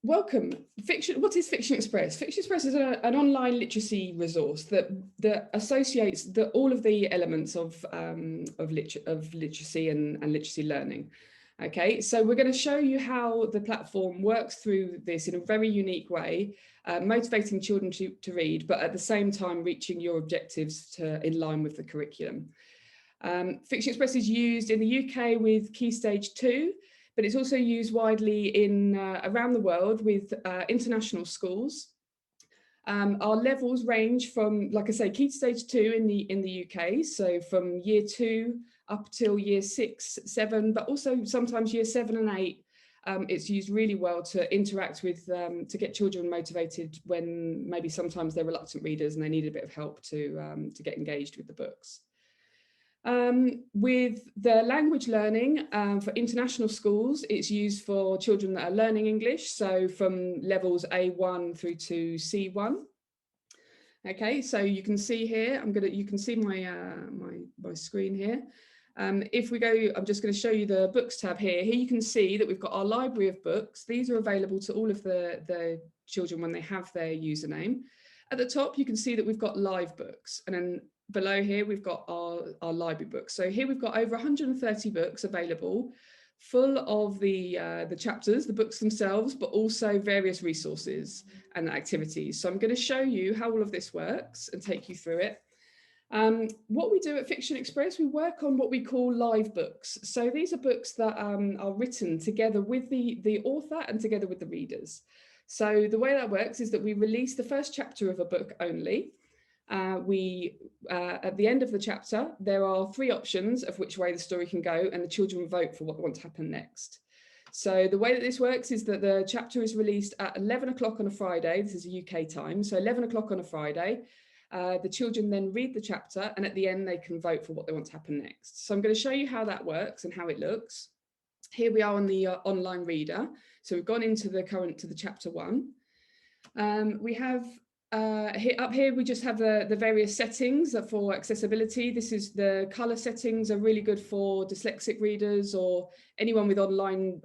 Welcome. Fiction. What is Fiction Express? Fiction Express is an online literacy resource that associates all of the elements of literacy and literacy learning. Okay, so we're going to show you how the platform works through this in a very unique way, motivating children to read, but at the same time reaching your objectives in line with the curriculum. Fiction Express is used in the UK with Key Stage 2, but it's also used widely in around the world with international schools. Our levels range from, like I say, Key Stage 2 in the UK, so from year 2 up till year 6, 7, but also sometimes year 7 and 8. It's used really well to interact with, to get children motivated when maybe sometimes they're reluctant readers and they need a bit of help to get engaged with the books. With the language learning for international schools, it's used for children that are learning English, so from levels A1 through to C1. Okay, so you can see here, you can see my screen here. If we go, I'm just going to show you the books tab here. Here you can see that we've got our library of books. These are available to all of the children when they have their username. At the top, you can see that we've got live books, and then below here, we've got our library books. So here we've got over 130 books available, full of the chapters, the books themselves, but also various resources and activities. So I'm going to show you how all of this works and take you through it. What we do at Fiction Express, we work on what we call live books. So these are books that are written together with the author and together with the readers. So the way that works is that we release the first chapter of a book only. At the end of the chapter, there are 3 options of which way the story can go, and the children vote for what they want to happen next. So the way that this works is that the chapter is released at 11 o'clock on a Friday. This is a UK time, so 11 o'clock on a Friday. The children then read the chapter, and at the end they can vote for what they want to happen next. So I'm going to show you how that works and how it looks. Here we are on the online reader. So we've gone into the chapter 1. We have up here we just have the various settings for accessibility. This is the color settings are really good for dyslexic readers or anyone with online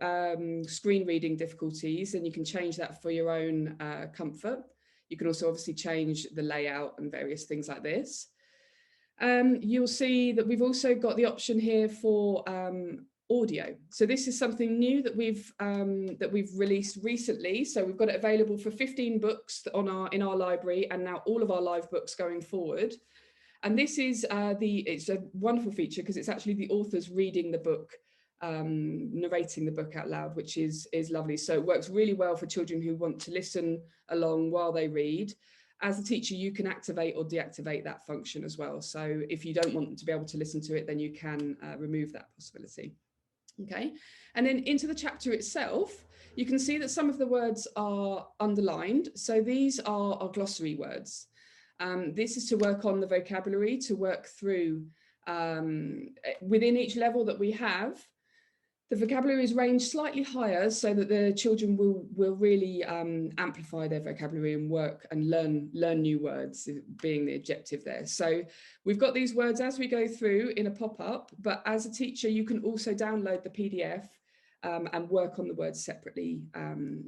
screen reading difficulties, and you can change that for your own comfort. You can also obviously change the layout and various things like this. You'll see that we've also got the option here for audio. So this is something new that we've released recently. So we've got it available for 15 books in our library, and now all of our live books going forward. And this is it's a wonderful feature because it's actually the authors reading the book, narrating the book out loud, which is lovely. So it works really well for children who want to listen along while they read. As a teacher, you can activate or deactivate that function as well. So if you don't want them to be able to listen to it, then you can remove that possibility. Okay, and then into the chapter itself, you can see that some of the words are underlined. So these are our glossary words. This is to work on the vocabulary, to work through within each level that we have. The vocabulary is ranged slightly higher so that the children will really amplify their vocabulary and work and learn new words, being the objective there. So we've got these words as we go through in a pop-up, but as a teacher, you can also download the PDF and work on the words separately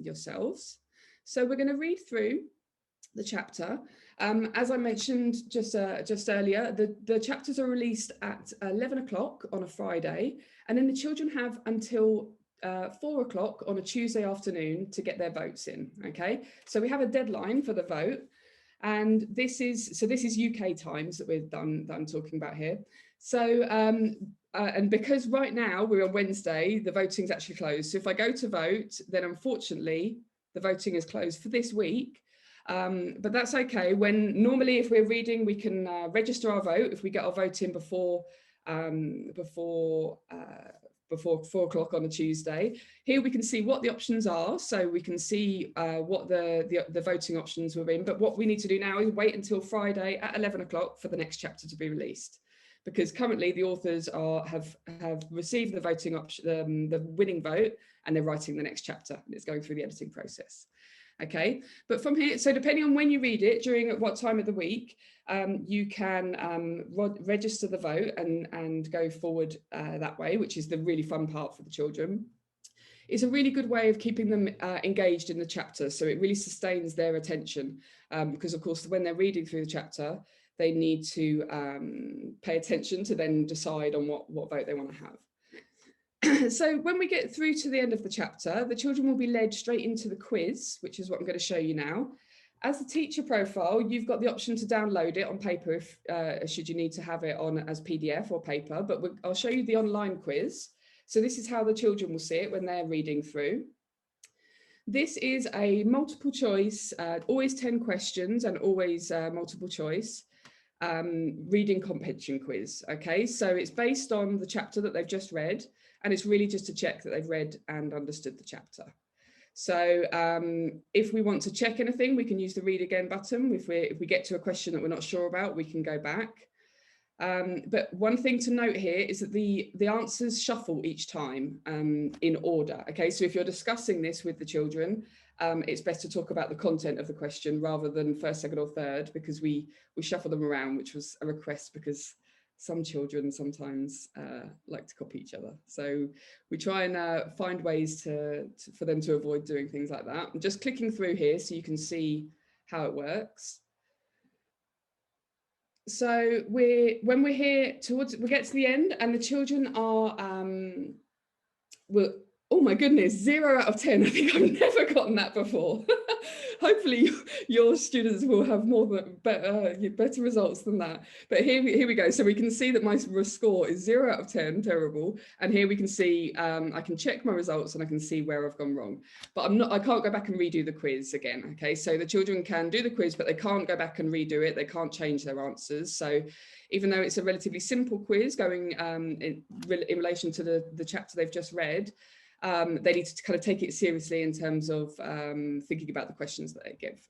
yourselves. So we're going to read through the chapter. As I mentioned just earlier, the chapters are released at 11 o'clock on a Friday, and then the children have until 4 o'clock on a Tuesday afternoon to get their votes in. Okay, so we have a deadline for the vote, and this is UK times that I'm talking about here. So and because right now we're on Wednesday, the voting's actually closed. So if I go to vote, then unfortunately the voting is closed for this week. But that's okay. When normally, if we're reading, we can register our vote if we get our vote in before 4 o'clock on a Tuesday. Here we can see what the options are, so we can see what the voting options were in. But what we need to do now is wait until Friday at 11 o'clock for the next chapter to be released, because currently the authors have received the voting option, the winning vote, and they're writing the next chapter, and it's going through the editing process. Okay, but from here, so depending on when you read it, during at what time of the week, you can register the vote and go forward that way, which is the really fun part for the children. it's a really good way of keeping them engaged in the chapter. So it really sustains their attention because, of course, when they're reading through the chapter, they need to pay attention to then decide on what vote they want to have. So when we get through to the end of the chapter, the children will be led straight into the quiz, which is what I'm going to show you now. As the teacher profile, you've got the option to download it on paper if should you need to have it on as PDF or paper, but I'll show you the online quiz. So this is how the children will see it when they're reading through. This is a multiple choice, always 10 questions and always multiple choice reading comprehension quiz. Okay, so it's based on the chapter that they've just read, and it's really just to check that they've read and understood the chapter. So if we want to check anything, we can use the read again button. If we get to a question that we're not sure about, we can go back. But one thing to note here is that the answers shuffle each time in order. Okay, so if you're discussing this with the children, it's best to talk about the content of the question rather than first, second or third, because we shuffle them around, which was a request because some children sometimes like to copy each other. So we try and find ways for them to avoid doing things like that. I'm just clicking through here so you can see how it works. So when we're here we get to the end and the children are oh my goodness, 0 out of 10. I think I've never gotten that before. Hopefully your students will have better results than that. But here we go. So we can see that my score is 0 out of 10, terrible. And here we can see, I can check my results and I can see where I've gone wrong. But I can't go back and redo the quiz again. Okay, so the children can do the quiz, but they can't go back and redo it. They can't change their answers. So even though it's a relatively simple quiz going in relation to the chapter they've just read, they need to kind of take it seriously in terms of thinking about the questions that they give.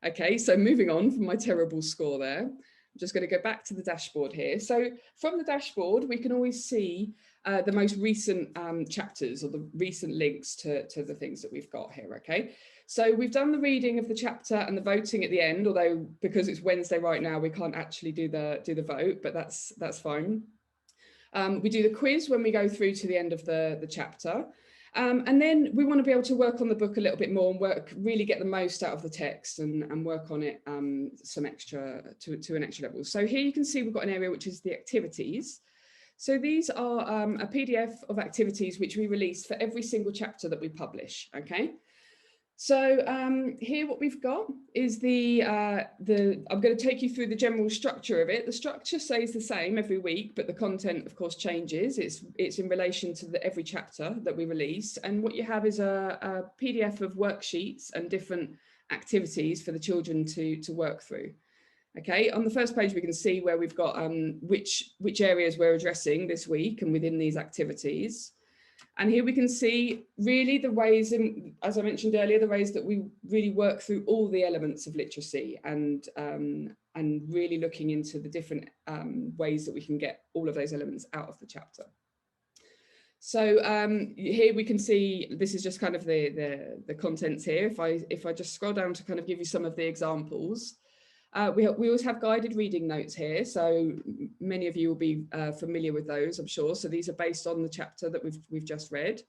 Okay, so moving on from my terrible score there, I'm just going to go back to the dashboard here. So from the dashboard, we can always see the most recent chapters or the recent links to the things that we've got here. Okay, so we've done the reading of the chapter and the voting at the end, although because it's Wednesday right now, we can't actually do the vote, but that's fine. We do the quiz when we go through to the end of the chapter. And then we want to be able to work on the book a little bit more and really get the most out of the text and work on it some extra to an extra level. So here you can see we've got an area which is the activities. So these are a PDF of activities which we release for every single chapter that we publish. Okay. So here what we've got is I'm going to take you through the general structure of it. The structure stays the same every week, but the content of course changes. It's in relation to every chapter that we release. And what you have is a PDF of worksheets and different activities for the children to work through. Okay, on the first page we can see where we've got which areas we're addressing this week and within these activities. And here we can see really the ways, as I mentioned earlier, the ways that we really work through all the elements of literacy and really looking into the different ways that we can get all of those elements out of the chapter. So here we can see, this is just kind of the contents here. If I just scroll down to kind of give you some of the examples. We always have guided reading notes here, so many of you will be familiar with those, I'm sure. So these are based on the chapter that we've just read.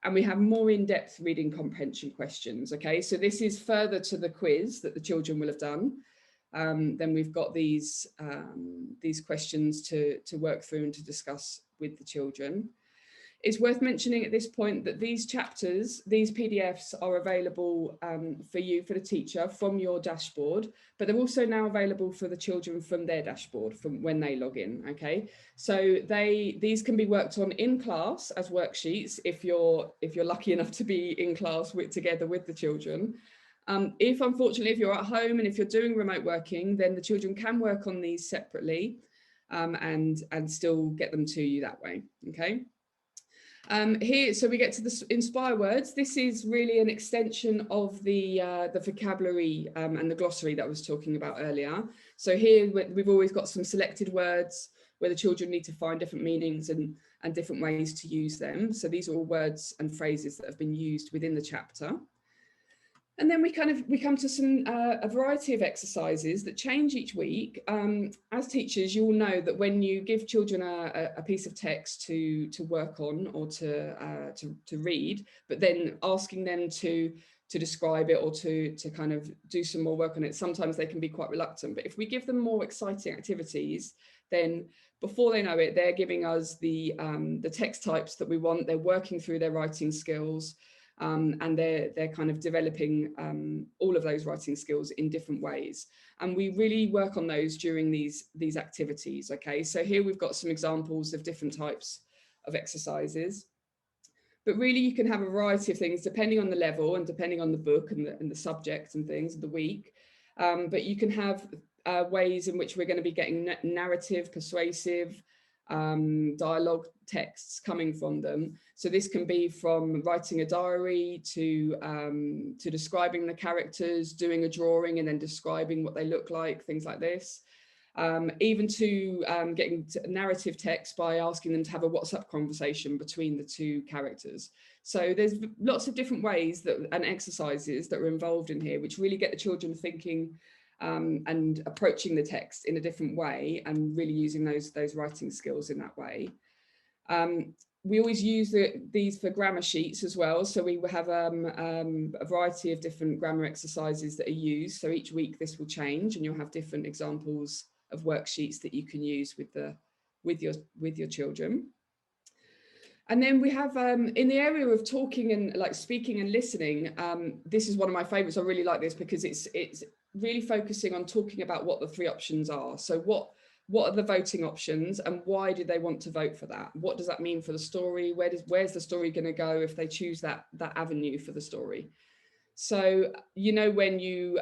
And we have more in-depth reading comprehension questions, okay? So this is further to the quiz that the children will have done. Then we've got these questions to work through and to discuss with the children. It's worth mentioning at this point that these chapters, these PDFs are available for you, for the teacher, from your dashboard, but they're also now available for the children from their dashboard from when they log in, okay? So these can be worked on in class as worksheets if you're lucky enough to be in class together with the children. Unfortunately, if you're at home and if you're doing remote working, then the children can work on these separately and still get them to you that way, okay? Here, so we get to the Inspire Words. This is really an extension of the vocabulary and the glossary that I was talking about earlier. So here we've always got some selected words where the children need to find different meanings and different ways to use them. So these are all words and phrases that have been used within the chapter. And then we come to some a variety of exercises that change each week. As teachers, you will know that when you give children a piece of text to work on or to read, but then asking them to describe it or to kind of do some more work on it, sometimes they can be quite reluctant. But if we give them more exciting activities, then before they know it, they're giving us the text types that we want. They're working through their writing skills. And they're kind of developing all of those writing skills in different ways. And we really work on those during these activities, okay? So here we've got some examples of different types of exercises. But really you can have a variety of things depending on the level and depending on the book and the subject and things of the week. But you can have ways in which we're going to be getting narrative, persuasive, dialogue texts coming from them. So this can be from writing a diary to describing the characters, doing a drawing and then describing what they look like, things like this. Even to getting narrative text by asking them to have a WhatsApp conversation between the two characters. So there's lots of different ways and exercises that are involved in here, which really get the children thinking and approaching the text in a different way and really using those writing skills in that way. We always use these for grammar sheets as well. So we have a variety of different grammar exercises that are used. So each week this will change and you'll have different examples of worksheets that you can use with your children. And then we have in the area of talking and like speaking and listening, this is one of my favorites. I really like this because it's really focusing on talking about what the three options are. So what are the voting options and why do they want to vote for that? What does that mean for the story? Where's the story going to go if they choose that avenue for the story? So, you know, when you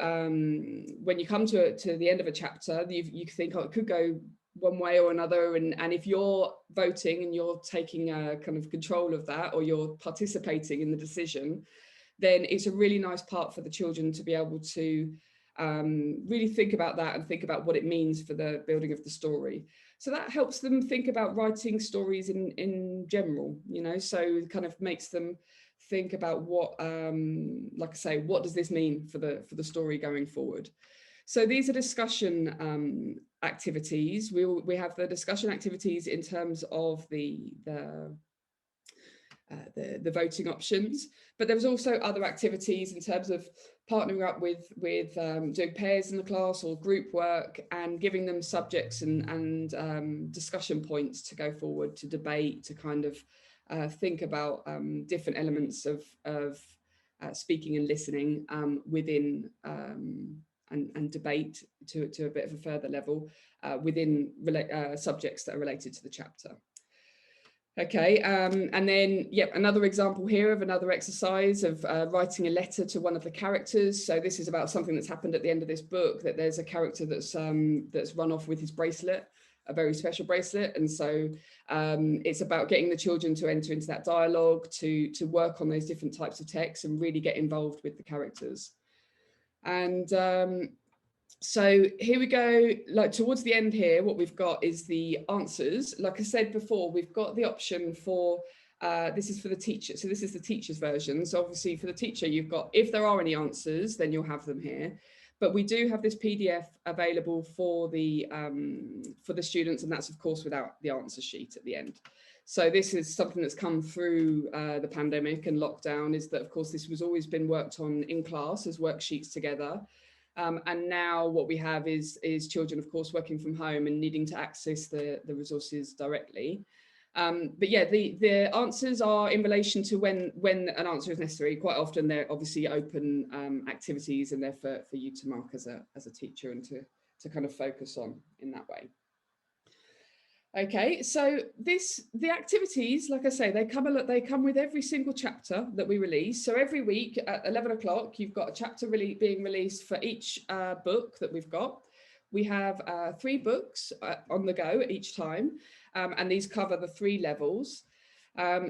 come to the end of a chapter, you think, oh, it could go one way or another. And if you're voting and you're taking kind of control of that, or you're participating in the decision, then it's a really nice part for the children to be able to really think about that and think about what it means for the building of the story. So that helps them think about writing stories in general, you know, so it kind of makes them think about what, like I say, what does this mean for the story going forward? So these are discussion activities. We have the discussion activities in terms of the voting options, but there's also other activities in terms of partnering up with doing pairs in the class or group work and giving them subjects and discussion points to go forward, to debate, to kind of think about different elements of speaking and listening within and debate to a bit of a further level within subjects that are related to the chapter. Okay, and then, yep, another example here of another exercise of writing a letter to one of the characters. So this is about something that's happened at the end of this book, that there's a character that's run off with his bracelet, a very special bracelet. And so it's about getting the children to enter into that dialogue, to work on those different types of texts and really get involved with the characters. And so here we go, like towards the end here, what we've got is the answers. Like I said before, we've got the option for, this is for the teacher. So this is the teacher's version. So obviously for the teacher, you've got, if there are any answers, then you'll have them here. But we do have this PDF available for the students, and that's of course without the answer sheet at the end. So this is something that's come through the pandemic and lockdown, is that of course this was always been worked on in class as worksheets together. And now what we have is children, of course, working from home and needing to access the resources directly. But yeah, the answers are in relation to when an answer is necessary. Quite often they're obviously open activities, and they're for you to mark as a teacher and to kind of focus on in that way. Okay, so the activities, like I say, they come with every single chapter that we release. So every week at 11 o'clock, you've got a chapter being released for each book that we've got. We have 3 books on the go each time, and these cover the 3 levels.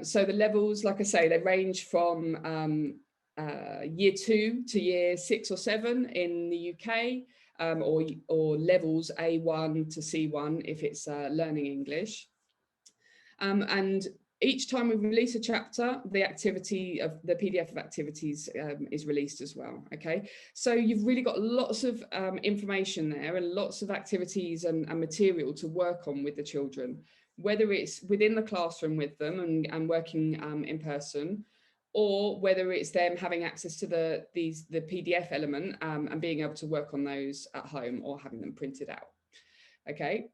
So the levels, like I say, they range from year 2 to year 6 or 7 in the UK. Or levels A1 to C1 if it's learning English. And each time we release a chapter, the activity of the PDF of activities is released as well. Okay, so you've really got lots of information there and lots of activities and material to work on with the children, whether it's within the classroom with them and working in person, or whether it's them having access to the PDF element and being able to work on those at home or having them printed out. Okay.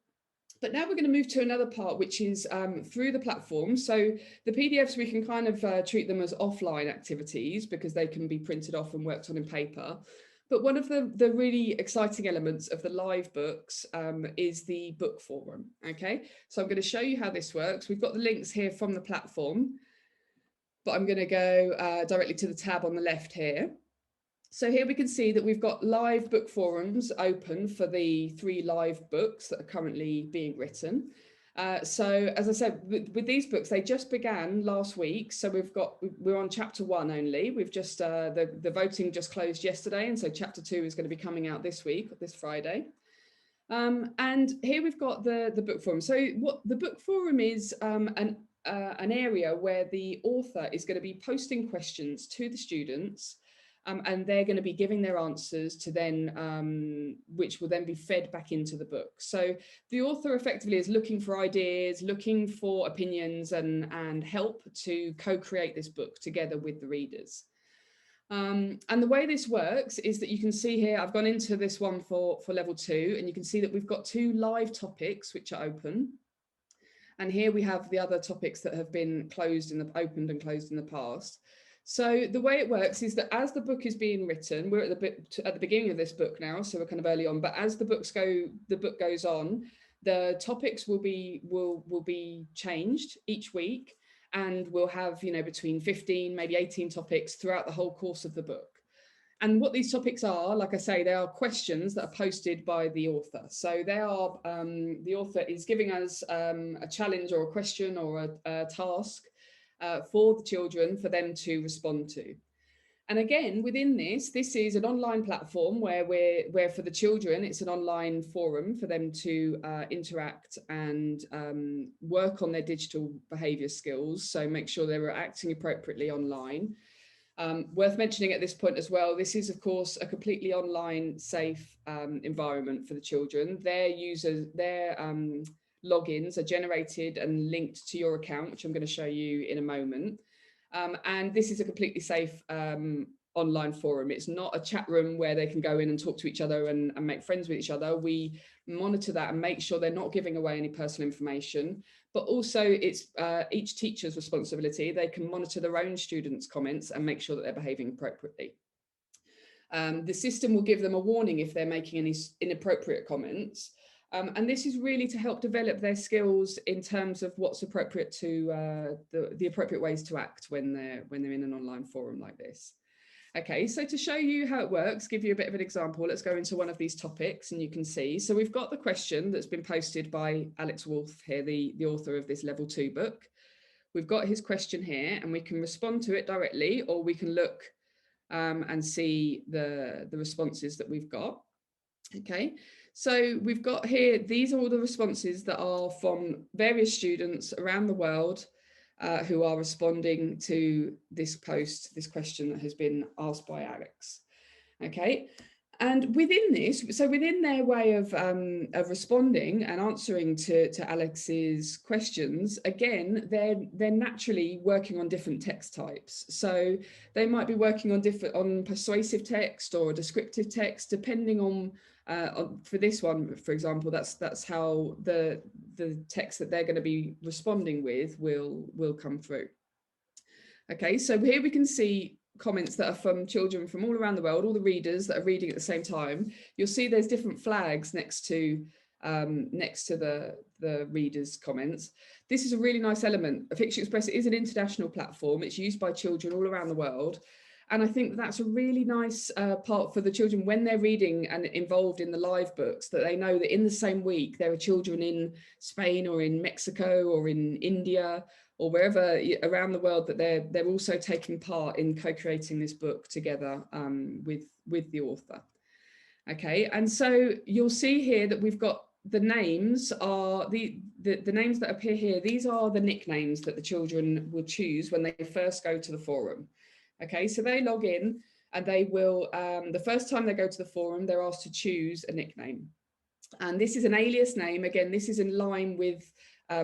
But now we're going to move to another part, which is through the platform. So the PDFs, we can kind of treat them as offline activities because they can be printed off and worked on in paper. But one of the really exciting elements of the live books is the book forum. Okay, so I'm going to show you how this works. We've got the links here from the platform, but I'm going to go directly to the tab on the left here. So here we can see that we've got live book forums open for the 3 live books that are currently being written. So as I said, with these books, they just began last week. So we're on chapter 1 only. We've just, the voting just closed yesterday. And so chapter 2 is going to be coming out this week, this Friday. And here we've got the book forum. So what the book forum is, an area where the author is going to be posting questions to the students. And they're going to be giving their answers to then, which will then be fed back into the book. So the author effectively is looking for ideas, looking for opinions and help to co-create this book together with the readers. And the way this works is that you can see here, I've gone into this one for level 2, and you can see that we've got 2 live topics which are open. And here we have the other topics that have been opened and closed in the past. So the way it works is that as the book is being written, we're at the beginning of this book now, so we're kind of early on. But as the book goes on, the topics will be changed each week, and we'll have between 15, maybe 18 topics throughout the whole course of the book. And what these topics are, like I say, they are questions that are posted by the author. So they are the author is giving us a challenge or a question or a task. For the children, for them to respond to. And again, within this is an online platform where for the children, it's an online forum for them to interact and work on their digital behaviour skills. So make sure they were acting appropriately online. Worth mentioning at this point as well, this is of course a completely online safe environment for the children. Their logins are generated and linked to your account, which I'm going to show you in a moment. And this is a completely safe online forum. It's not a chat room where they can go in and talk to each other and make friends with each other. We monitor that and make sure they're not giving away any personal information, but also it's each teacher's responsibility. They can monitor their own students' comments and make sure that they're behaving appropriately. The system will give them a warning if they're making any inappropriate comments. And this is really to help develop their skills in terms of what's appropriate to the appropriate ways to act when they're in an online forum like this. Okay, so to show you how it works, give you a bit of an example, let's go into one of these topics and you can see. So we've got the question that's been posted by Alex Wolf here, the author of this level 2 book. We've got his question here and we can respond to it directly, or we can look and see the responses that we've got. Okay, so we've got here, these are all the responses that are from various students around the world who are responding to this post, this question that has been asked by Alex. Okay, and within this, so within their way of responding and answering to Alex's questions, again, they're naturally working on different text types. So they might be working on persuasive text or descriptive text, depending on for this one, for example, that's how the text that they're going to be responding with will come through. Okay, so here we can see comments that are from children from all around the world, all the readers that are reading at the same time. You'll see there's different flags next to the readers' comments. This is a really nice element. Fiction Express is an international platform. It's used by children all around the world. And I think that's a really nice part for the children when they're reading and involved in the live books, that they know that in the same week there are children in Spain or in Mexico or in India or wherever around the world that they're also taking part in co-creating this book together with the author. Okay, and so you'll see here that we've got the names are the names that appear here. These are the nicknames that the children will choose when they first go to the forum. Okay, so they log in and they will, the first time they go to the forum, they're asked to choose a nickname. And this is an alias name. Again, this is in line with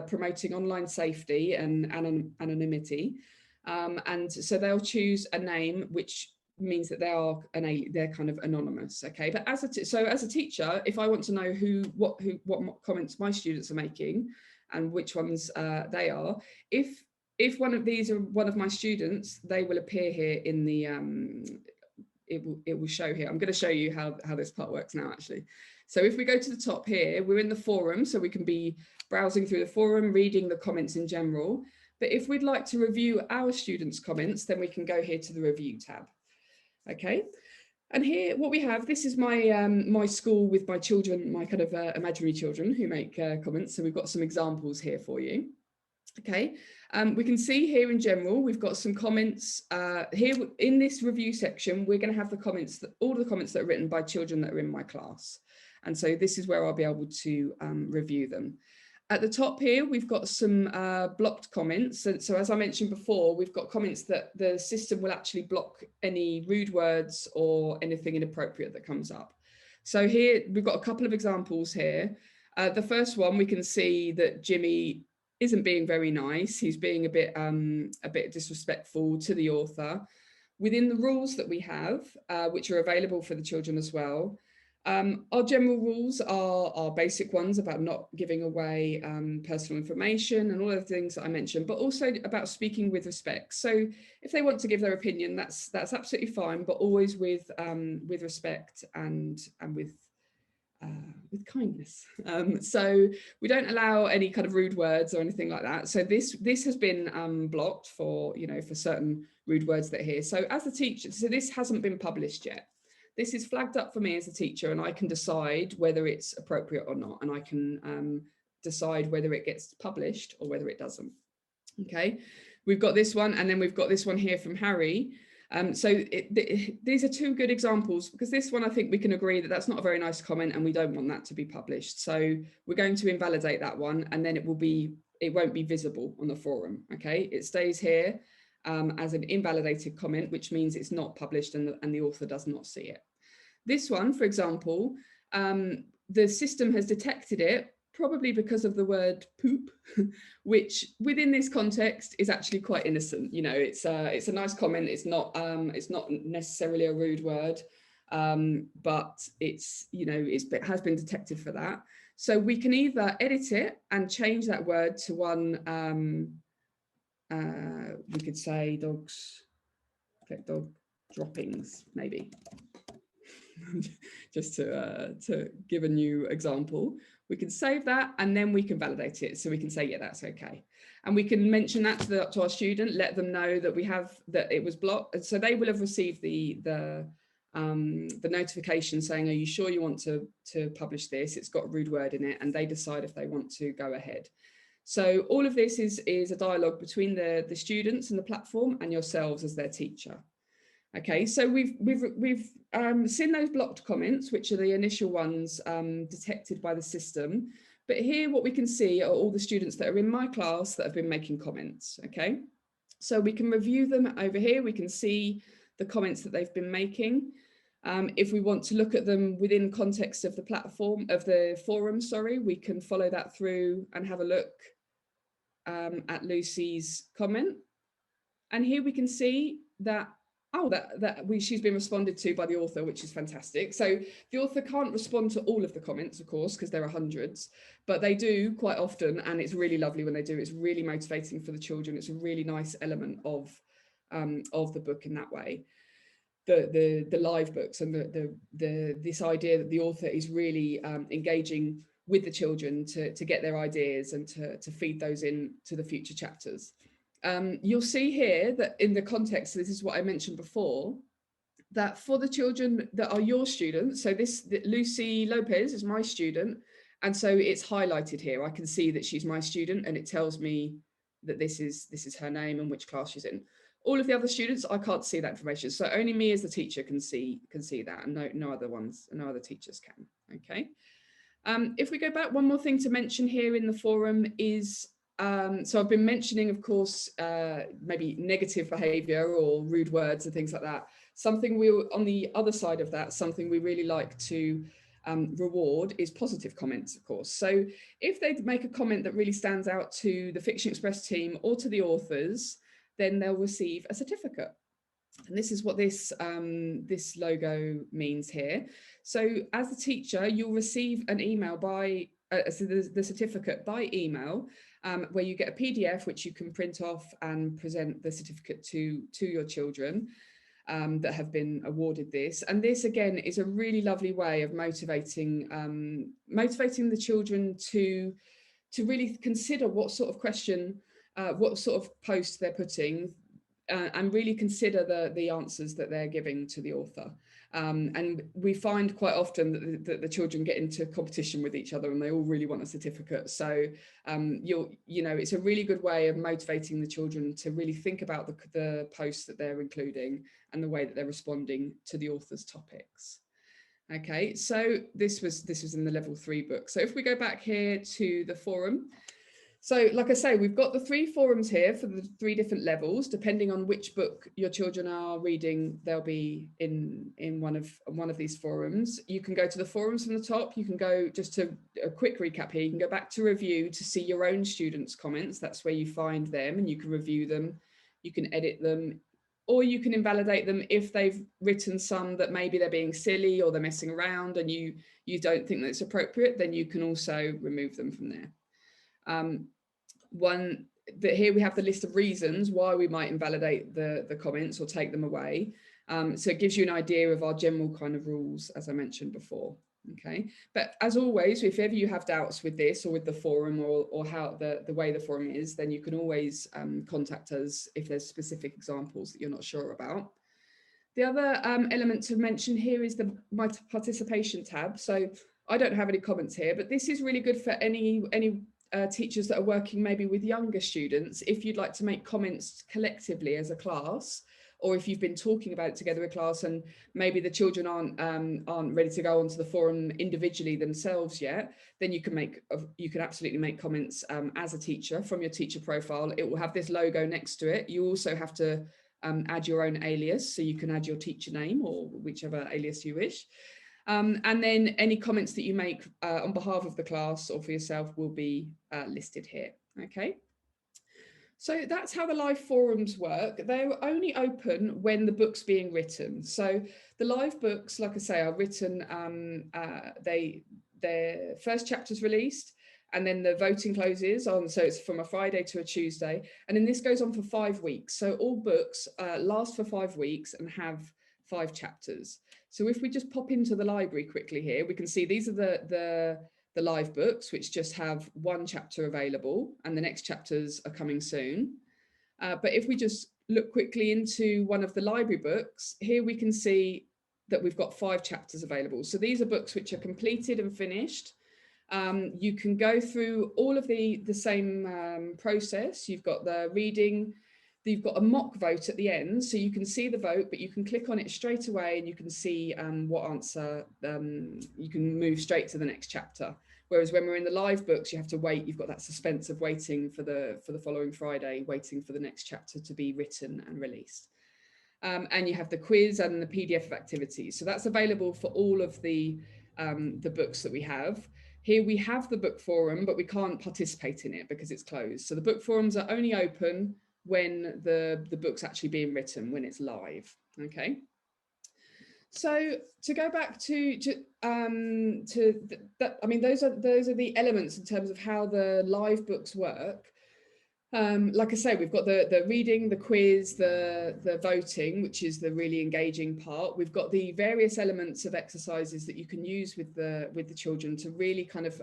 promoting online safety and anonymity. And so they'll choose a name which means that they're kind of anonymous. Okay, but as a teacher, if I want to know what comments my students are making and which ones they are, if one of these are one of my students, they will appear here in the it will show here. I'm going to show you how this part works now, actually. So if we go to the top here, we're in the forum, so we can be browsing through the forum, reading the comments in general. But if we'd like to review our students' comments, then we can go here to the review tab. Okay. And here, what we have, this is my my school with my children, my kind of imaginary children who make comments. So we've got some examples here for you. Okay, we can see here in general, we've got some comments here in this review section. We're going to have the comments, all the comments that are written by children that are in my class. And so this is where I'll be able to review them. At the top here, we've got some blocked comments. So as I mentioned before, we've got comments that the system will actually block any rude words or anything inappropriate that comes up. So here, we've got a couple of examples here. The first one, we can see that Jimmy isn't being very nice. He's being a bit disrespectful to the author. Within the rules that we have, which are available for the children as well, our general rules are basic ones about not giving away personal information and all of the things that I mentioned, but also about speaking with respect. So if they want to give their opinion, that's absolutely fine, but always with respect and with kindness. So we don't allow any kind of rude words or anything like that. So this has been blocked for, for certain rude words that are here. So as a teacher, so this hasn't been published yet. This is flagged up for me as a teacher, and I can decide whether it's appropriate or not. And I can decide whether it gets published or whether it doesn't. Okay, we've got this one, and then we've got this one here from Harry. These are two good examples, because this one, I think we can agree that that's not a very nice comment and we don't want that to be published. So we're going to invalidate that one, and then it won't be visible on the forum. Okay, it stays here as an invalidated comment, which means it's not published and the author does not see it. This one, for example, the system has detected it, probably because of the word poop, which within this context is actually quite innocent. It's a nice comment. It's not necessarily a rude word, but it has been detected for that. So we can either edit it and change that word to one, we could say dog droppings, maybe. Just to give a new example, we can save that and then we can validate it. So we can say, yeah, that's okay. And we can mention that to our student, let them know that it was blocked. And so they will have received the notification saying, are you sure you want to publish this? It's got a rude word in it, and they decide if they want to go ahead. So all of this is a dialogue between the students and the platform and yourselves as their teacher. Okay, so we've seen those blocked comments, which are the initial ones detected by the system. But here what we can see are all the students that are in my class that have been making comments. Okay, so we can review them over here. We can see the comments that they've been making. If we want to look at them within context of the platform, of the forum, sorry, we can follow that through and have a look at Lucy's comment. And here we can see that she's been responded to by the author, which is fantastic. So the author can't respond to all of the comments, of course, because there are hundreds, but they do quite often, and it's really lovely when they do. It's really motivating for the children. It's a really nice element of the book in that way. The live books and this idea that the author is really engaging with the children to get their ideas and to feed those into the future chapters. You'll see here that in the context, this is what I mentioned before, that for the children that are your students, so Lucy Lopez is my student, and so it's highlighted here. I can see that she's my student, and it tells me that this is her name and which class she's in. All of the other students, I can't see that information, so only me as the teacher can see that, and no other teachers can. Okay. If we go back, one more thing to mention here in the forum is, so I've been mentioning, of course, maybe negative behaviour or rude words and things like that. Something we, on the other side of that, something we really like to reward is positive comments, of course. So if they make a comment that really stands out to the Fiction Express team or to the authors, then they'll receive a certificate. And this is what this, this logo means here. So as a teacher, you'll receive an email by, so the certificate by email, where you get a PDF which you can print off and present the certificate to your children that have been awarded this. And this again is a really lovely way of motivating the children to really consider what sort of question, what sort of post they're putting, and really consider the answers that they're giving to the author. And we find quite often that the children get into competition with each other and they all really want a certificate. So you know, it's a really good way of motivating the children to really think about the posts that they're including and the way that they're responding to the author's topics. Okay, so this was in the level 3 book. So if we go back here to the forum, so like I say, we've got the 3 forums here for the 3 different levels. Depending on which book your children are reading, they'll be in one of these forums. You can go to the forums from the top. You can go, just to a quick recap here, you can go back to review to see your own students' comments. That's where you find them and you can review them. You can edit them, or you can invalidate them if they've written some that maybe they're being silly or they're messing around and you don't think that it's appropriate, then you can also remove them from there. Here we have the list of reasons why we might invalidate the comments or take them away. So it gives you an idea of our general kind of rules, as I mentioned before. Okay, but as always, if ever you have doubts with this or with the forum or how the way the forum is, then you can always contact us if there's specific examples that you're not sure about. The other element to mention here is my participation tab. So I don't have any comments here, but this is really good for any teachers that are working maybe with younger students. If you'd like to make comments collectively as a class, or if you've been talking about it together in class and maybe the children aren't ready to go onto the forum individually themselves yet, then you can absolutely make comments as a teacher from your teacher profile. It will have this logo next to it. You also have to add your own alias, so you can add your teacher name or whichever alias you wish. And then any comments that you make on behalf of the class or for yourself will be listed here. Okay. So that's how the live forums work. They're only open when the book's being written. So the live books, like I say, are written, their first chapter's released and then the voting closes on, so it's from a Friday to a Tuesday. And then this goes on for 5 weeks. So all books last for 5 weeks and have 5 chapters. So if we just pop into the library quickly here, we can see these are the live books, which just have 1 chapter available and the next chapters are coming soon. But if we just look quickly into one of the library books, here we can see that we've got 5 chapters available. So these are books which are completed and finished. You can go through all of the same process. You've got the reading, you've got a mock vote at the end, so you can see the vote, but you can click on it straight away and you can see what answer, you can move straight to the next chapter. Whereas when we're in the live books, you have to wait. You've got that suspense of waiting for the following Friday, waiting for the next chapter to be written and released. And you have the quiz and the PDF of activities. So that's available for all of the books that we have. Here we have the book forum, but we can't participate in it because it's closed. So the book forums are only open when the book's actually being written, when it's live. Okay. So to go back to I mean, those are the elements in terms of how the live books work. Like I say, we've got the reading, the quiz, the voting, which is the really engaging part. We've got the various elements of exercises that you can use with the children to really kind of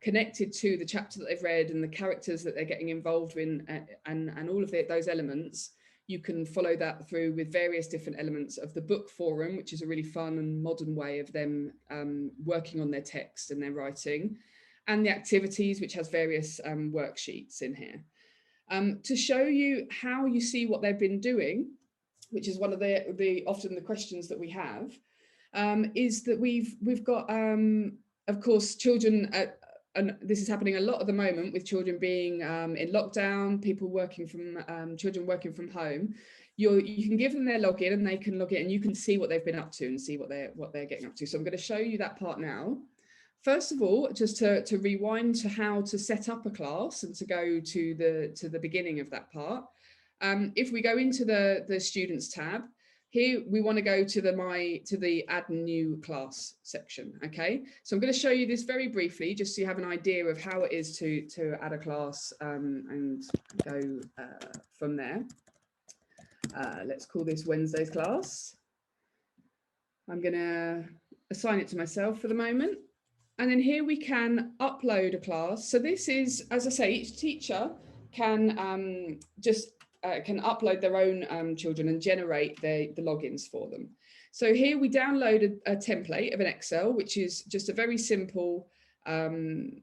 connected to the chapter that they've read and the characters that they're getting involved in, and all of those elements. You can follow that through with various different elements of the book forum, which is a really fun and modern way of them working on their text and their writing, and the activities, which has various worksheets in here. To show you how you see what they've been doing, which is one of often the questions that we have, is that we've got of course, children, and this is happening a lot at the moment with children being in lockdown, people working from, children working from home. You can give them their login and they can log in and you can see what they've been up to and see what they're getting up to. So I'm going to show you that part now. First of all, just to rewind to how to set up a class and to go to the beginning of that part. If we go into the students tab, here we want to go to the add new class section. Okay, so I'm going to show you this very briefly, just so you have an idea of how it is to add a class and go from there. Let's call this Wednesday's class. I'm going to assign it to myself for the moment. And then here we can upload a class. So this is, as I say, each teacher can can upload their own children and generate the logins for them. So here we downloaded a template of an Excel, which is just a very simple 2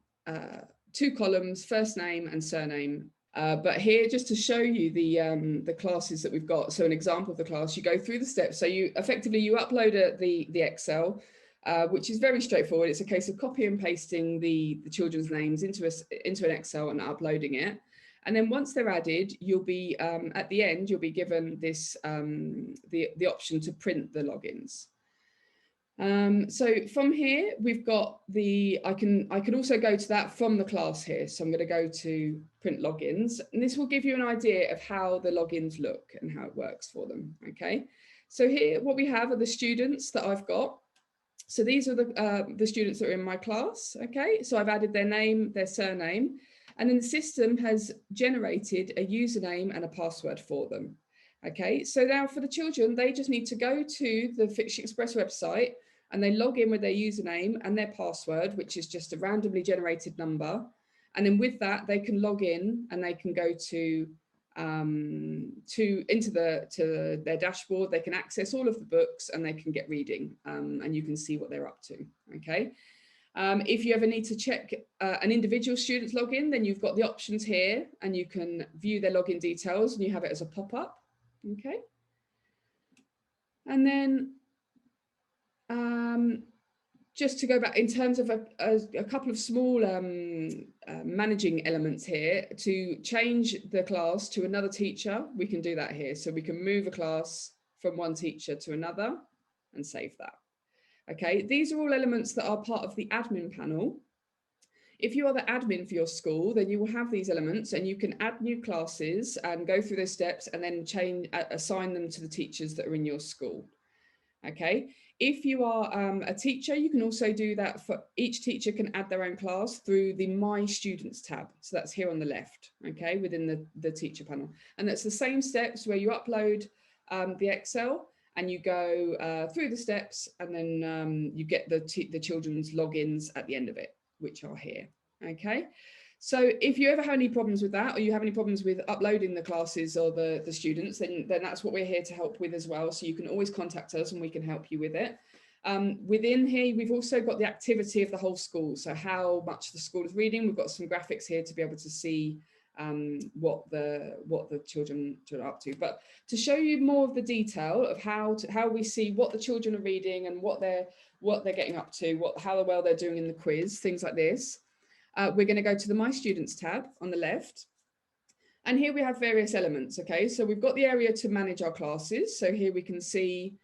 columns, first name and surname. But here, just to show you the classes that we've got. So an example of the class, you go through the steps. So you upload the Excel, which is very straightforward. It's a case of copy and pasting the children's names into an Excel and uploading it. And then once they're added, you'll be at the end, you'll be given this the option to print the logins. So from here, we've got I can also go to that from the class here. So I'm going to go to print logins, and this will give you an idea of how the logins look and how it works for them. Okay, so here what we have are the students that I've got. So these are the students that are in my class. Okay, so I've added their name, their surname, and then the system has generated a username and a password for them. Okay, so now for the children, they just need to go to the Fiction Express website and they log in with their username and their password, which is just a randomly generated number. And then with that, they can log in and they can go to their dashboard. They can access all of the books and they can get reading, and you can see what they're up to. Okay. If you ever need to check an individual student's login, then you've got the options here and you can view their login details and you have it as a pop-up. Okay. And then just to go back in terms of a couple of small managing elements here, to change the class to another teacher, we can do that here. So we can move a class from one teacher to another and save that. Okay, these are all elements that are part of the admin panel. If you are the admin for your school, then you will have these elements and you can add new classes and go through those steps and then assign them to the teachers that are in your school. Okay, if you are a teacher, you can also do that. For each teacher can add their own class through the My Students tab. So that's here on the left, okay, within the teacher panel. And that's the same steps where you upload the Excel and you go through the steps and then you get the children's logins at the end of it, which are here, okay? So if you ever have any problems with that, or you have any problems with uploading the classes or the students, then that's what we're here to help with as well. So you can always contact us and we can help you with it. Within here, we've also got the activity of the whole school. So how much the school is reading. We've got some graphics here to be able to see what the children are up to. But to show you more of the detail of how we see what the children are reading and what they're getting up to, how well they're doing in the quiz, things like this. We're going to go to the My Students tab on the left. And here we have various elements. Okay, so we've got the area to manage our classes. So here we can see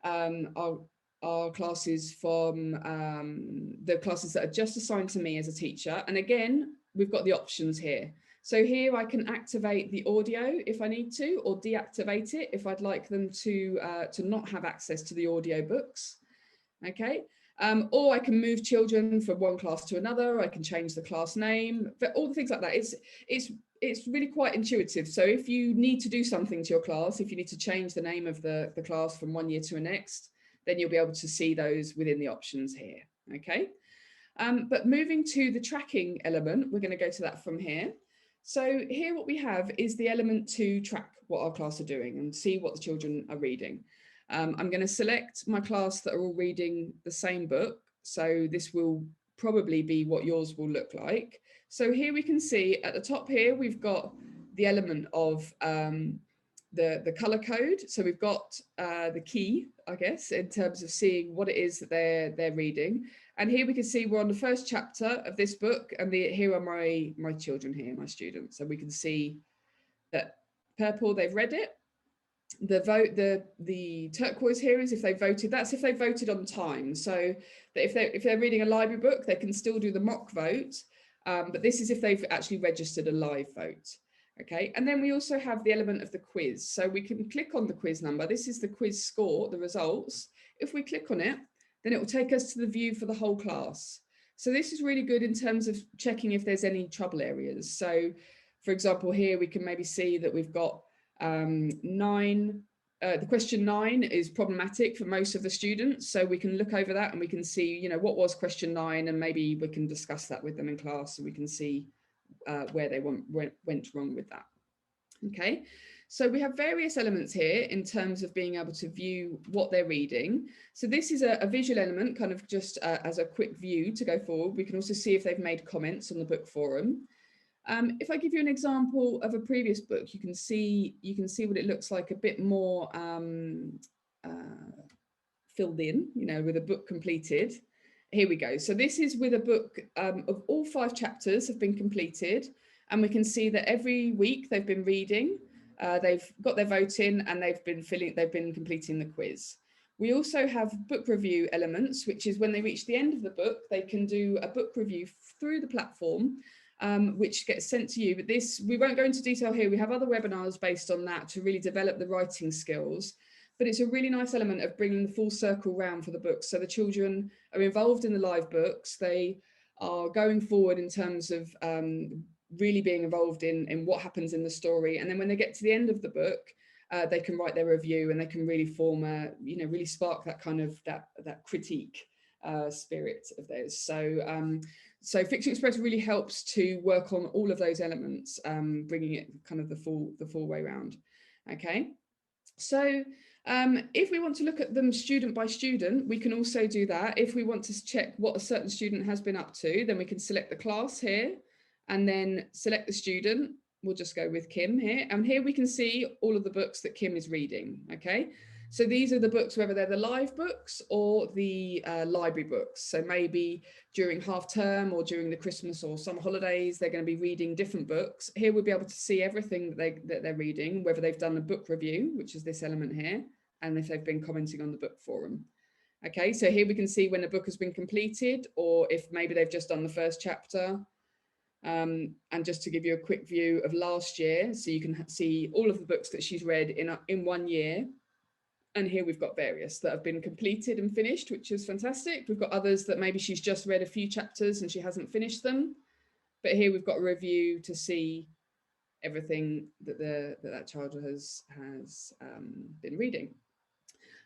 our classes from the classes that are just assigned to me as a teacher. And again, we've got the options here. So here I can activate the audio if I need to, or deactivate it if I'd like them to not have access to the audio books. Okay. Or I can move children from one class to another. I can change the class name, but all the things like that. It's really quite intuitive. So if you need to do something to your class, if you need to change the name of the class from one year to the next, then you'll be able to see those within the options here. Okay. But moving to the tracking element, we're going to go to that from here. So here what we have is the element to track what our class are doing and see what the children are reading. I'm going to select my class that are all reading the same book. So this will probably be what yours will look like. So here we can see at the top here, we've got the element of the color code. So we've got the key, I guess, in terms of seeing what it is that they're reading. And here we can see we're on the first chapter of this book, and here are my children here, my students. So we can see that purple, they've read it. The turquoise here is if they voted. That's if they voted on time. So that if they're reading a library book, they can still do the mock vote. But this is if they've actually registered a live vote. Okay, and then we also have the element of the quiz. So we can click on the quiz number. This is the quiz score, the results. If we click on it, then it will take us to the view for the whole class. So this is really good in terms of checking if there's any trouble areas. So for example, here we can maybe see that we've got the question 9 is problematic for most of the students. So we can look over that and we can see, you know, what was question 9, and maybe we can discuss that with them in class so we can see where they went wrong with that. Okay, so we have various elements here in terms of being able to view what they're reading. So this is a visual element, kind of just as a quick view to go forward. We can also see if they've made comments on the book forum. If I give you an example of a previous book, you can see what it looks like a bit more filled in, you know, with a book completed. Here we go. So this is with a book of all 5 chapters have been completed, and we can see that every week they've been reading, they've got their vote in, and they've been completing the quiz. We also have book review elements, which is when they reach the end of the book, they can do a book review through the platform, which gets sent to you. But this, we won't go into detail here. We have other webinars based on that to really develop the writing skills. But it's a really nice element of bringing the full circle round for the books. So the children are involved in the live books. They are going forward in terms of really being involved in what happens in the story. And then when they get to the end of the book, they can write their review, and they can really form a, you know, really spark that kind of that critique spirit of theirs. So Fiction Express really helps to work on all of those elements, bringing it kind of the full way round. Okay, so if we want to look at them student by student, we can also do that. If we want to check what a certain student has been up to, then we can select the class here and then select the student. We'll just go with Kim here. And here we can see all of the books that Kim is reading. Okay, so these are the books, whether they're the live books or the library books. So maybe during half term or during the Christmas or summer holidays, they're going to be reading different books. Here we'll be able to see everything that they're reading, whether they've done a book review, which is this element here, and if they've been commenting on the book forum. Okay, so here we can see when the book has been completed, or if maybe they've just done the first chapter. And just to give you a quick view of last year, so you can see all of the books that she's read in 1 year. And here we've got various that have been completed and finished, which is fantastic. We've got others that maybe she's just read a few chapters and she hasn't finished them. But here we've got a review to see everything that that child has been reading.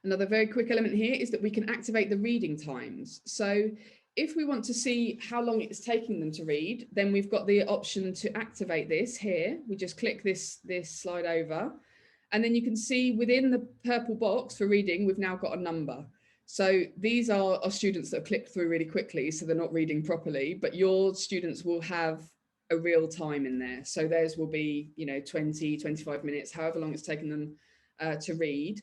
Another very quick element here is that we can activate the reading times. So if we want to see how long it's taking them to read, then we've got the option to activate this here. We just click this slide over, and then you can see within the purple box for reading, we've now got a number. So these are students that have clicked through really quickly, so they're not reading properly, but your students will have a real time in there. So theirs will be, you know, 20, 25 minutes, however long it's taken them to read.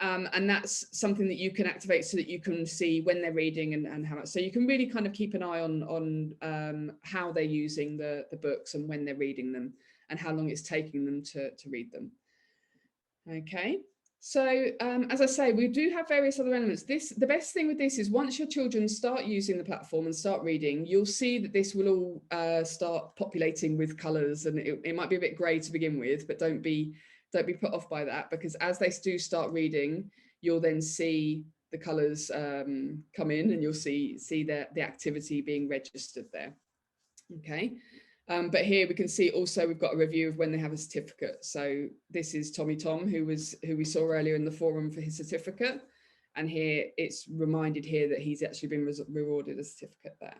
And that's something that you can activate so that you can see when they're reading and how much. So you can really kind of keep an eye on how they're using the books and when they're reading them and how long it's taking them to read them. Okay, so as I say, we do have various other elements. The best thing with this is once your children start using the platform and start reading, you'll see that this will all start populating with colours, and it might be a bit grey to begin with, but don't be put off by that, because as they do start reading, you'll then see the colours come in, and you'll see the activity being registered there. Okay. But here we can see also we've got a review of when they have a certificate. So this is Tommy Tom, who we saw earlier in the forum for his certificate. And here it's reminded here that he's actually been rewarded a certificate there.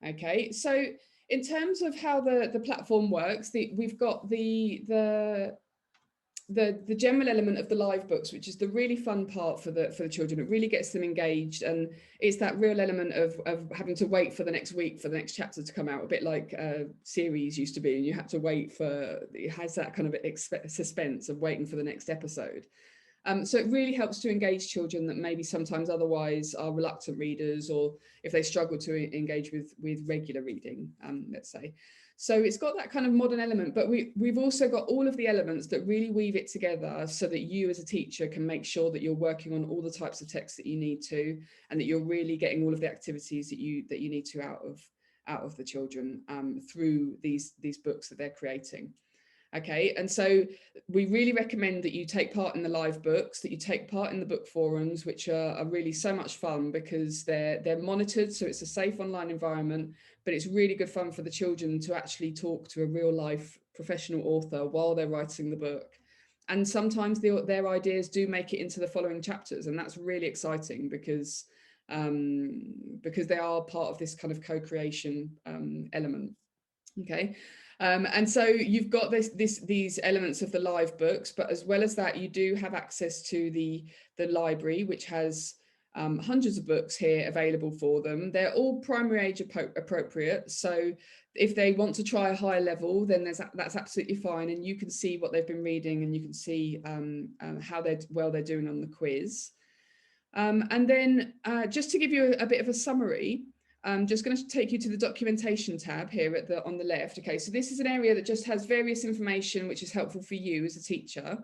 Okay, so in terms of how the platform works, we've got the general element of the live books, which is the really fun part for the children. It really gets them engaged, and it's that real element of having to wait for the next week for the next chapter to come out, a bit like series used to be, and you had to wait for, it has that kind of suspense of waiting for the next episode. So it really helps to engage children that maybe sometimes otherwise are reluctant readers, or if they struggle to engage with regular reading, let's say. So it's got that kind of modern element, but we've also got all of the elements that really weave it together so that you as a teacher can make sure that you're working on all the types of text that you need to, and that you're really getting all of the activities that you need to out of the children through these books that they're creating. Okay, and so we really recommend that you take part in the live books, that you take part in the book forums, which are really so much fun because they're monitored, so it's a safe online environment, but it's really good fun for the children to actually talk to a real life professional author while they're writing the book. And sometimes their ideas do make it into the following chapters, and that's really exciting because they are part of this kind of co-creation element. Okay. And so you've got these elements of the live books, but as well as that, you do have access to the library, which has hundreds of books here available for them. They're all primary age appropriate. So if they want to try a higher level, then that's absolutely fine. And you can see what they've been reading, and you can see how they're doing on the quiz. And then just to give you a bit of a summary, I'm just going to take you to the documentation tab here on the left. Okay, so this is an area that just has various information which is helpful for you as a teacher.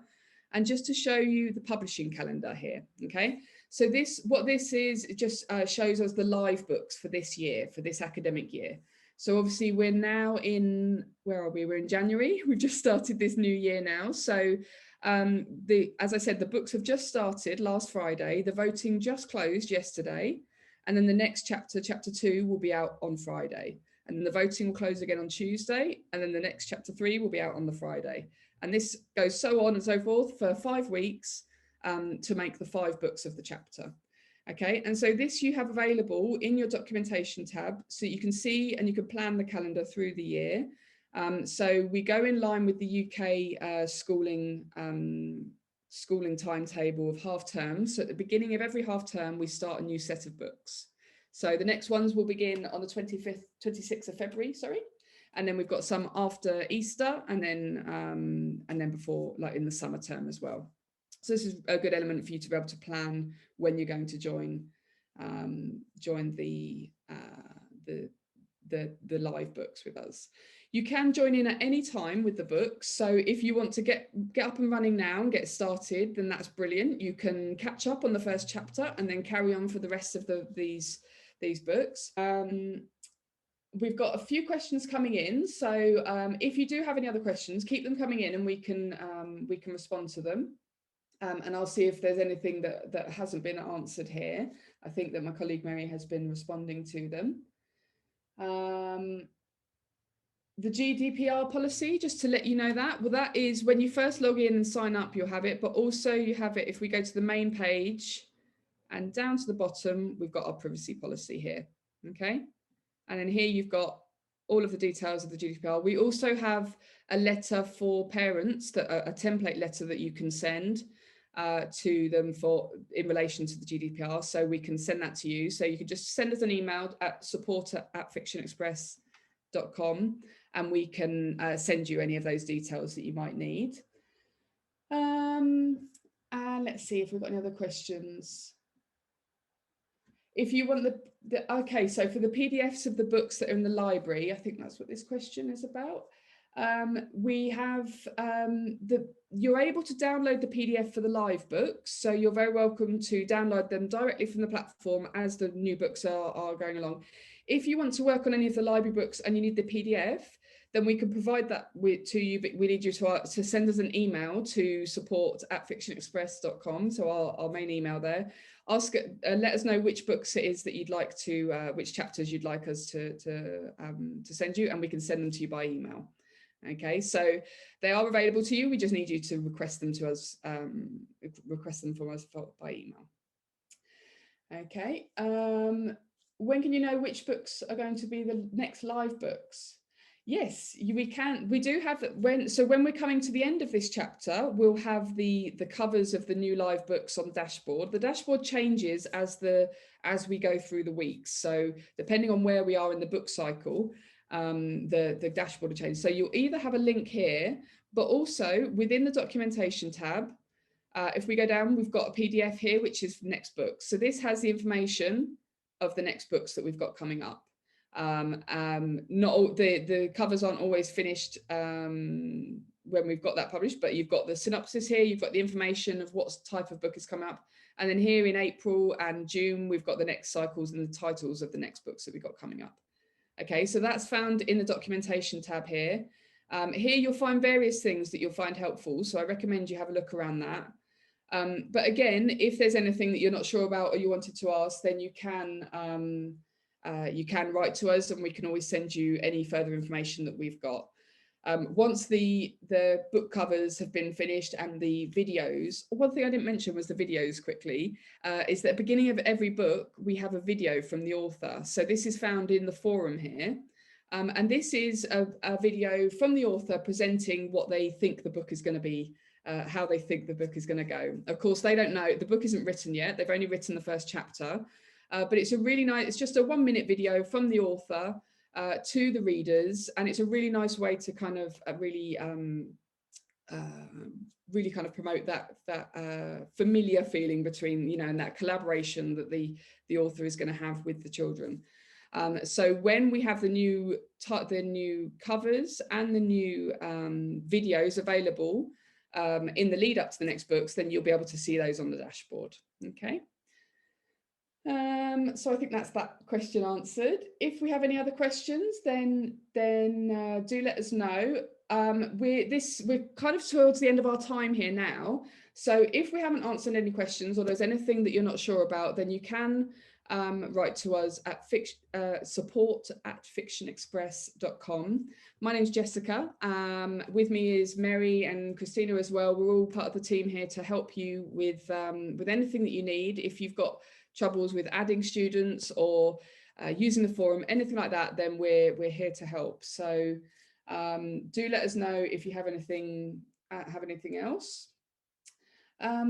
And just to show you the publishing calendar here. Okay, so what this is, it just shows us the live books for this year, for this academic year. So obviously we're now in, where are we? We're in January. We've just started this new year now. So as I said, the books have just started last Friday. The voting just closed yesterday. And then the next chapter 2, will be out on Friday. And then the voting will close again on Tuesday. And then the next chapter 3 will be out on the Friday. And this goes so on and so forth for 5 weeks to make the 5 books of the chapter. Okay, and so this you have available in your documentation tab, so you can see and you can plan the calendar through the year. So we go in line with the UK schooling timetable of half term. So at the beginning of every half term, we start a new set of books. So the next ones will begin on the 26th of February, sorry. And then we've got some after Easter, and then before, like in the summer term as well. So this is a good element for you to be able to plan when you're going to join the live books with us. You can join in at any time with the books. So if you want to get up and running now and get started, then that's brilliant. You can catch up on the first chapter and then carry on for the rest of these books. We've got a few questions coming in. So if you do have any other questions, keep them coming in and we can respond to them. And I'll see if there's anything that hasn't been answered here. I think that my colleague Mary has been responding to them. The GDPR policy, just to let you know that, well, that is when you first log in and sign up, you'll have it, but also you have it if we go to the main page and down to the bottom, we've got our privacy policy here, okay? And then here you've got all of the details of the GDPR. We also have a letter for parents, a template letter that you can send to them in relation to the GDPR. So we can send that to you. So you can just send us an email at support@fictionexpress.com and we can send you any of those details that you might need. And let's see if we've got any other questions. If you want okay, so for the PDFs of the books that are in the library, I think that's what this question is about. We have you're able to download the PDF for the live books, so you're very welcome to download them directly from the platform as the new books are going along. If you want to work on any of the library books and you need the PDF, then we can provide that to you, but we need you to send us an email to support@fictionexpress.com, so our main email there. Let us know which books it is that you'd like to, which chapters you'd like us to send you, and we can send them to you by email. Okay, so they are available to you. We just need you to request them to us, request them from us by email. Okay, when can you know which books are going to be the next live books? Yes, we can. We do have when we're coming to the end of this chapter, we'll have the covers of the new live books on the dashboard. The dashboard changes as we go through the weeks. So depending on where we are in the book cycle, the dashboard will change. So you'll either have a link here, but also within the documentation tab, If we go down, we've got a PDF here, which is next books. So this has the information of the next books that we've got coming up. Not all, the covers aren't always finished when we've got that published, but you've got the synopsis here, you've got the information of what type of book is coming up. And then here in April and June, we've got the next cycles and the titles of the next books that we've got coming up. Okay, so that's found in the documentation tab here. Here you'll find various things that you'll find helpful. So I recommend you have a look around that. But again, if there's anything that you're not sure about or you wanted to ask, then you can write to us and we can always send you any further information that we've got. Once the book covers have been finished and the videos, one thing I didn't mention was the videos quickly, is that at the beginning of every book, we have a video from the author. So this is found in the forum here. And this is a video from the author presenting what they think the book is going to be, how they think the book is going to go. Of course, they don't know, the book isn't written yet. They've only written the first chapter, but it's a really nice, it's just a 1-minute video from the author to the readers. And it's a really nice way to kind of really kind of promote that familiar feeling between, you know, and that collaboration that the author is going to have with the children. So when we have the new covers and the new videos available in the lead up to the next books, then you'll be able to see those on the dashboard. Okay. So I think that's that question answered. If we have any other questions, then do let us know. We're kind of towards the end of our time here now. So if we haven't answered any questions or there's anything that you're not sure about, then you can write to us at support@fictionexpress.com. My name's Jessica. With me is Mary and Christina as well. We're all part of the team here to help you with anything that you need. If you've got troubles with adding students or using the forum, anything like that, then we're here to help. So do let us know if you have anything else. I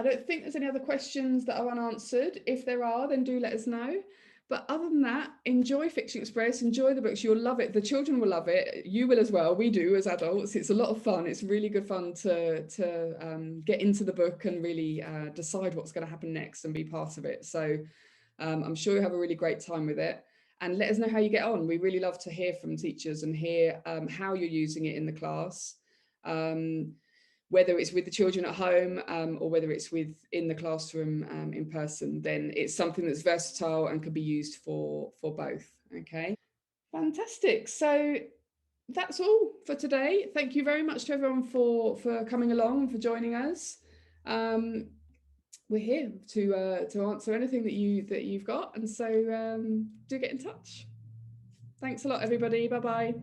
don't think there's any other questions that are unanswered. If there are, then do let us know. But other than that, enjoy Fiction Express, enjoy the books. You'll love it. The children will love it. You will as well. We do as adults. It's a lot of fun. It's really good fun to get into the book and really decide what's going to happen next and be part of it. So I'm sure you'll have a really great time with it. And let us know how you get on. We really love to hear from teachers and hear how you're using it in the class. Whether it's with the children at home or whether it's in the classroom in person, then it's something that's versatile and can be used for both. Okay, fantastic. So that's all for today. Thank you very much to everyone for coming along and for joining us. We're here to answer anything that you've got, and so do get in touch. Thanks a lot, everybody. Bye bye.